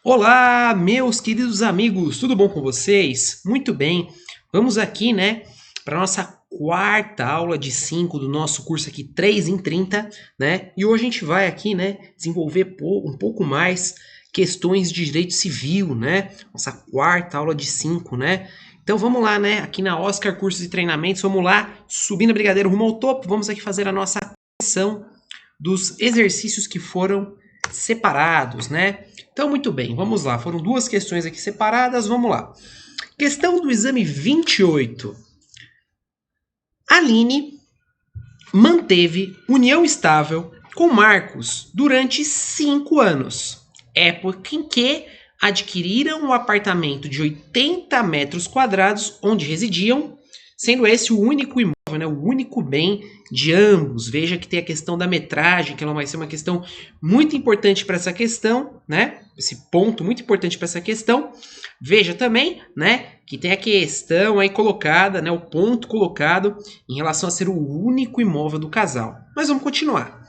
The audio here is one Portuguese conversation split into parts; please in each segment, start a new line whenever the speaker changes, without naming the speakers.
Olá, meus queridos amigos, tudo bom com vocês? Muito bem, vamos aqui, né, para nossa quarta aula de 5 do nosso curso aqui 3 em 30, né? E hoje a gente vai aqui, né, desenvolver um pouco mais questões de direito civil, né? Nossa quarta aula de 5, né? Então vamos lá, né, aqui na Oscar Cursos e Treinamentos, vamos lá, subindo a brigadeiro rumo ao topo, vamos aqui fazer a nossa correção dos exercícios que foram separados, né? Então, muito bem, vamos lá. Foram duas questões aqui separadas, vamos lá. Questão do exame 28. Aline manteve união estável com Marcos durante 5 anos. Época em que adquiriram um apartamento de 80 metros quadrados onde residiam, sendo esse o único imóvel, né, o único bem de ambos. Veja que tem a questão da metragem, que ela vai ser uma questão muito importante para essa questão, né? Esse ponto muito importante para essa questão. Veja também, né, que tem a questão aí colocada, né, o ponto colocado em relação a ser o único imóvel do casal. Mas vamos continuar.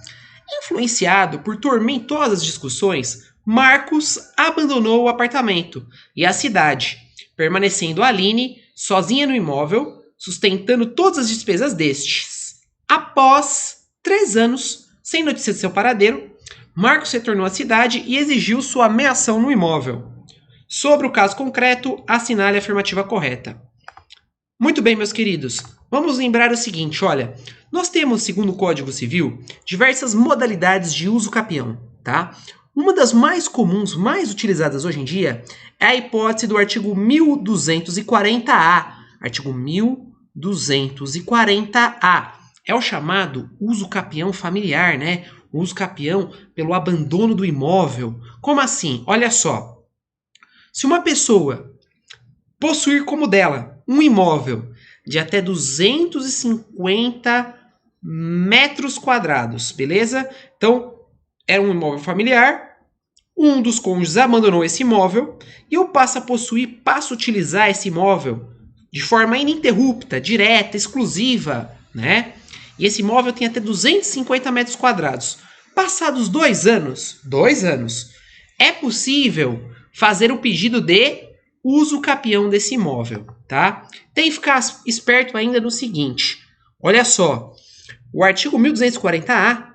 Influenciado por tormentosas discussões, Marcos abandonou o apartamento e a cidade, permanecendo Aline sozinha no imóvel, sustentando todas as despesas destes. Após 3 anos, sem notícia de seu paradeiro, Marcos retornou à cidade e exigiu sua ameação no imóvel. Sobre o caso concreto, assinale a afirmativa correta. Muito bem, meus queridos. Vamos lembrar o seguinte, olha. Nós temos, segundo o Código Civil, diversas modalidades de uso capião, tá? Uma das mais comuns, mais utilizadas hoje em dia, é a hipótese do artigo 1240-A. Artigo 1240-A. É o chamado uso capião familiar, né? O uso capião pelo abandono do imóvel. Como assim? Olha só. Se uma pessoa possuir como dela um imóvel de até 250 metros quadrados, beleza? Então, era um imóvel familiar, um dos cônjuges abandonou esse imóvel e eu passo a possuir, passo a utilizar esse imóvel de forma ininterrupta, direta, exclusiva, né? E esse imóvel tem até 250 metros quadrados. Passados 2 anos, é possível fazer o pedido de uso capião desse imóvel, tá? Tem que ficar esperto ainda no seguinte, olha só, o artigo 1240-A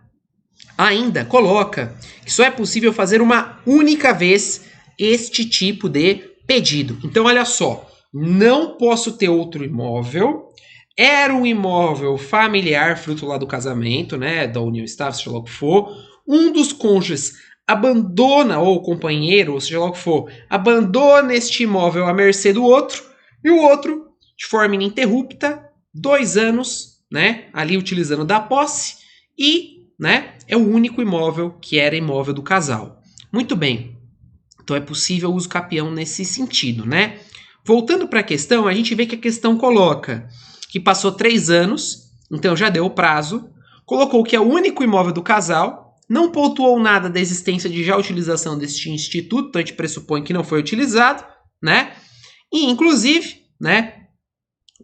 ainda coloca que só é possível fazer uma única vez este tipo de pedido. Então, olha só, não posso ter outro imóvel, era um imóvel familiar, fruto lá do casamento, né, da união estável, seja lá o que for, um dos cônjuges abandona, ou o companheiro, ou seja lá o que for, abandona este imóvel à mercê do outro, e o outro, de forma ininterrupta, 2 anos, né, ali utilizando da posse, e, né, é o único imóvel que era imóvel do casal. Muito bem, então é possível o uso capião nesse sentido, né? Voltando para a questão, a gente vê que a questão coloca que passou 3 anos, então já deu o prazo, colocou que é o único imóvel do casal, não pontuou nada da existência de já utilização deste instituto, então a gente pressupõe que não foi utilizado, né? E, inclusive, né,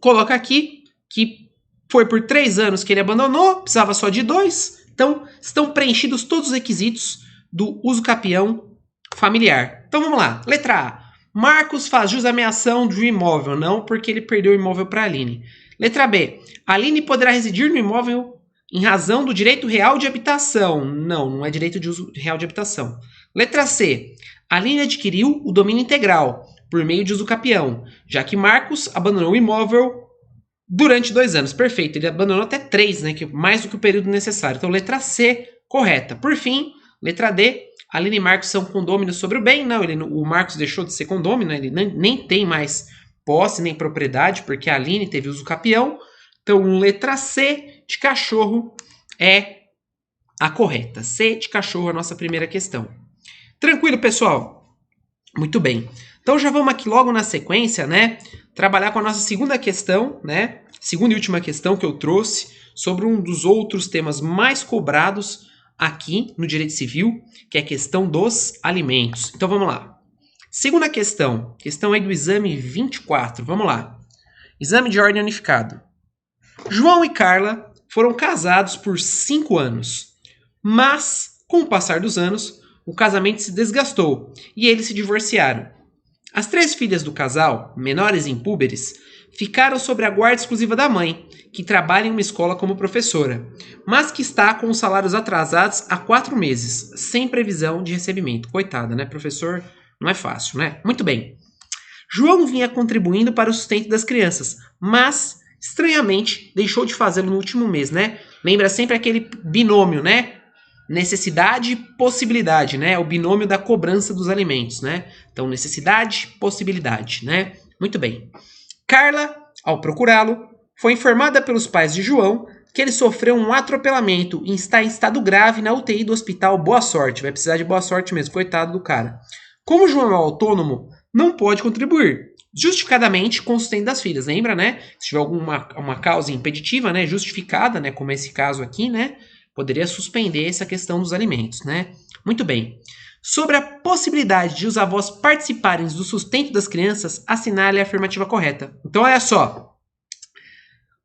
coloca aqui que foi por 3 anos que ele abandonou, precisava só de 2, então estão preenchidos todos os requisitos do uso capião familiar. Então vamos lá, letra A. Marcos faz jus à ameação de um imóvel, não porque ele perdeu o imóvel para Aline. Letra B. Aline poderá residir no imóvel em razão do direito real de habitação. Não, não é direito de uso real de habitação. Letra C. Aline adquiriu o domínio integral por meio de uso capião, já que Marcos abandonou o imóvel durante 2 anos. Perfeito, ele abandonou até 3, né, que é mais do que o período necessário. Então, letra C, correta. Por fim, letra D. Aline e Marcos são condôminos sobre o bem. Não, o Marcos deixou de ser condômino, né? Ele nem tem mais posse nem propriedade, porque a Aline teve uso capião. Então, letra C de cachorro é a correta. C de cachorro é a nossa primeira questão. Tranquilo, pessoal? Muito bem. Então, já vamos aqui logo na sequência, né? Trabalhar com a nossa segunda questão, né? Segunda e última questão que eu trouxe sobre um dos outros temas mais cobrados aqui no direito civil, que é a questão dos alimentos. Então, vamos lá. Segunda questão aí do exame 24, vamos lá. Exame de ordem unificado. João e Carla foram casados por 5 anos. Mas, com o passar dos anos, o casamento se desgastou e eles se divorciaram. As 3 filhas do casal, menores e impúberes, ficaram sob a guarda exclusiva da mãe, que trabalha em uma escola como professora, mas que está com os salários atrasados há 4 meses, sem previsão de recebimento. Coitada, né? Professor, não é fácil, né? Muito bem. João vinha contribuindo para o sustento das crianças, mas, estranhamente, deixou de fazê-lo no último mês, né? Lembra sempre aquele binômio, né? Necessidade e possibilidade, né? O binômio da cobrança dos alimentos, né? Então, necessidade, possibilidade, né? Muito bem. Carla, ao procurá-lo, foi informada pelos pais de João que ele sofreu um atropelamento e está em estado grave na UTI do hospital Boa Sorte. Vai precisar de boa sorte mesmo, coitado do cara. Como João é autônomo, não pode contribuir, justificadamente com o sustento das filhas. Lembra, né? Se tiver uma causa impeditiva, né, justificada, né, como esse caso aqui, né, poderia suspender essa questão dos alimentos, né? Muito bem. Sobre a possibilidade de os avós participarem do sustento das crianças, assinale a afirmativa correta. Então, olha só.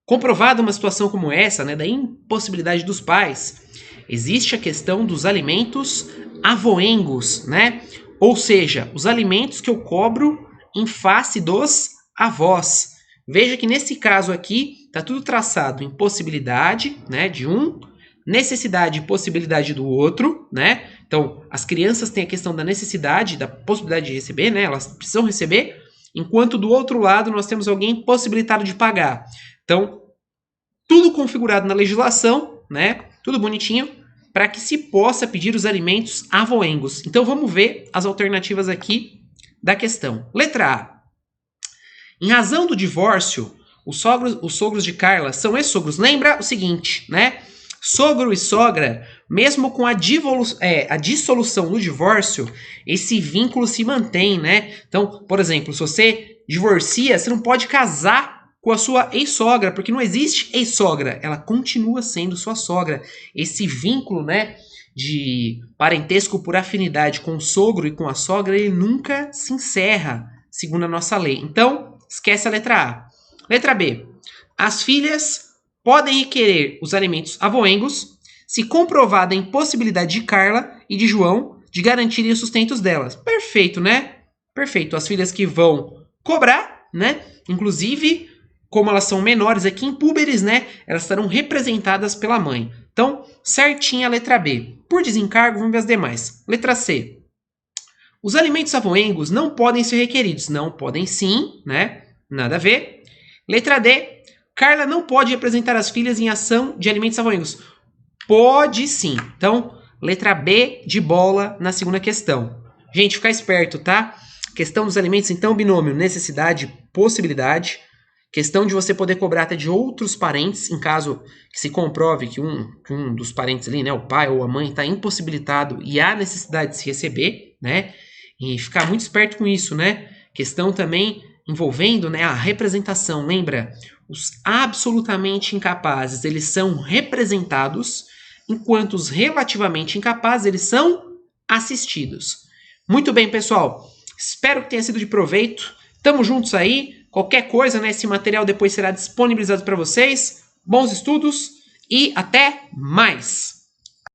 Comprovada uma situação como essa, né, da impossibilidade dos pais, existe a questão dos alimentos avoengos, né? Ou seja, os alimentos que eu cobro em face dos avós. Veja que nesse caso aqui, está tudo traçado em possibilidade, né, de um, necessidade e possibilidade do outro, né? Então, as crianças têm a questão da necessidade, da possibilidade de receber, né? Elas precisam receber, enquanto do outro lado nós temos alguém possibilitado de pagar. Então, tudo configurado na legislação, né? Tudo bonitinho, para que se possa pedir os alimentos avoengos. Então, vamos ver as alternativas aqui da questão. Letra A. Em razão do divórcio, os sogros de Carla são ex-sogros. Lembra o seguinte, né? Sogro e sogra, mesmo com a dissolução do divórcio, esse vínculo se mantém, né? Então, por exemplo, se você divorcia, você não pode casar com a sua ex-sogra, porque não existe ex-sogra, ela continua sendo sua sogra. Esse vínculo, né, de parentesco por afinidade com o sogro e com a sogra, ele nunca se encerra, segundo a nossa lei. Então, esquece a letra A. Letra B. As filhas podem requerer os alimentos avoengos se comprovada a impossibilidade de Carla e de João de garantirem os sustentos delas. Perfeito, né? Perfeito. As filhas que vão cobrar, né? Inclusive, como elas são menores aqui, impúberes, né? Elas estarão representadas pela mãe. Então, certinha a letra B. Por desencargo, vamos ver as demais. Letra C. Os alimentos avoengos não podem ser requeridos. Não podem sim, né? Nada a ver. Letra D. Carla não pode representar as filhas em ação de alimentos avoengos. Pode sim. Então, letra B de bola na segunda questão. Gente, ficar esperto, tá? Questão dos alimentos, então, binômio necessidade, possibilidade. Questão de você poder cobrar até de outros parentes, em caso que se comprove que um dos parentes ali, né, o pai ou a mãe, está impossibilitado e há necessidade de se receber, né? E ficar muito esperto com isso, né? Questão também envolvendo, né, a representação. Lembra? Os absolutamente incapazes, eles são representados, enquanto os relativamente incapazes, eles são assistidos. Muito bem, pessoal. Espero que tenha sido de proveito. Tamo juntos aí. Qualquer coisa, né, esse material depois será disponibilizado para vocês. Bons estudos e até mais!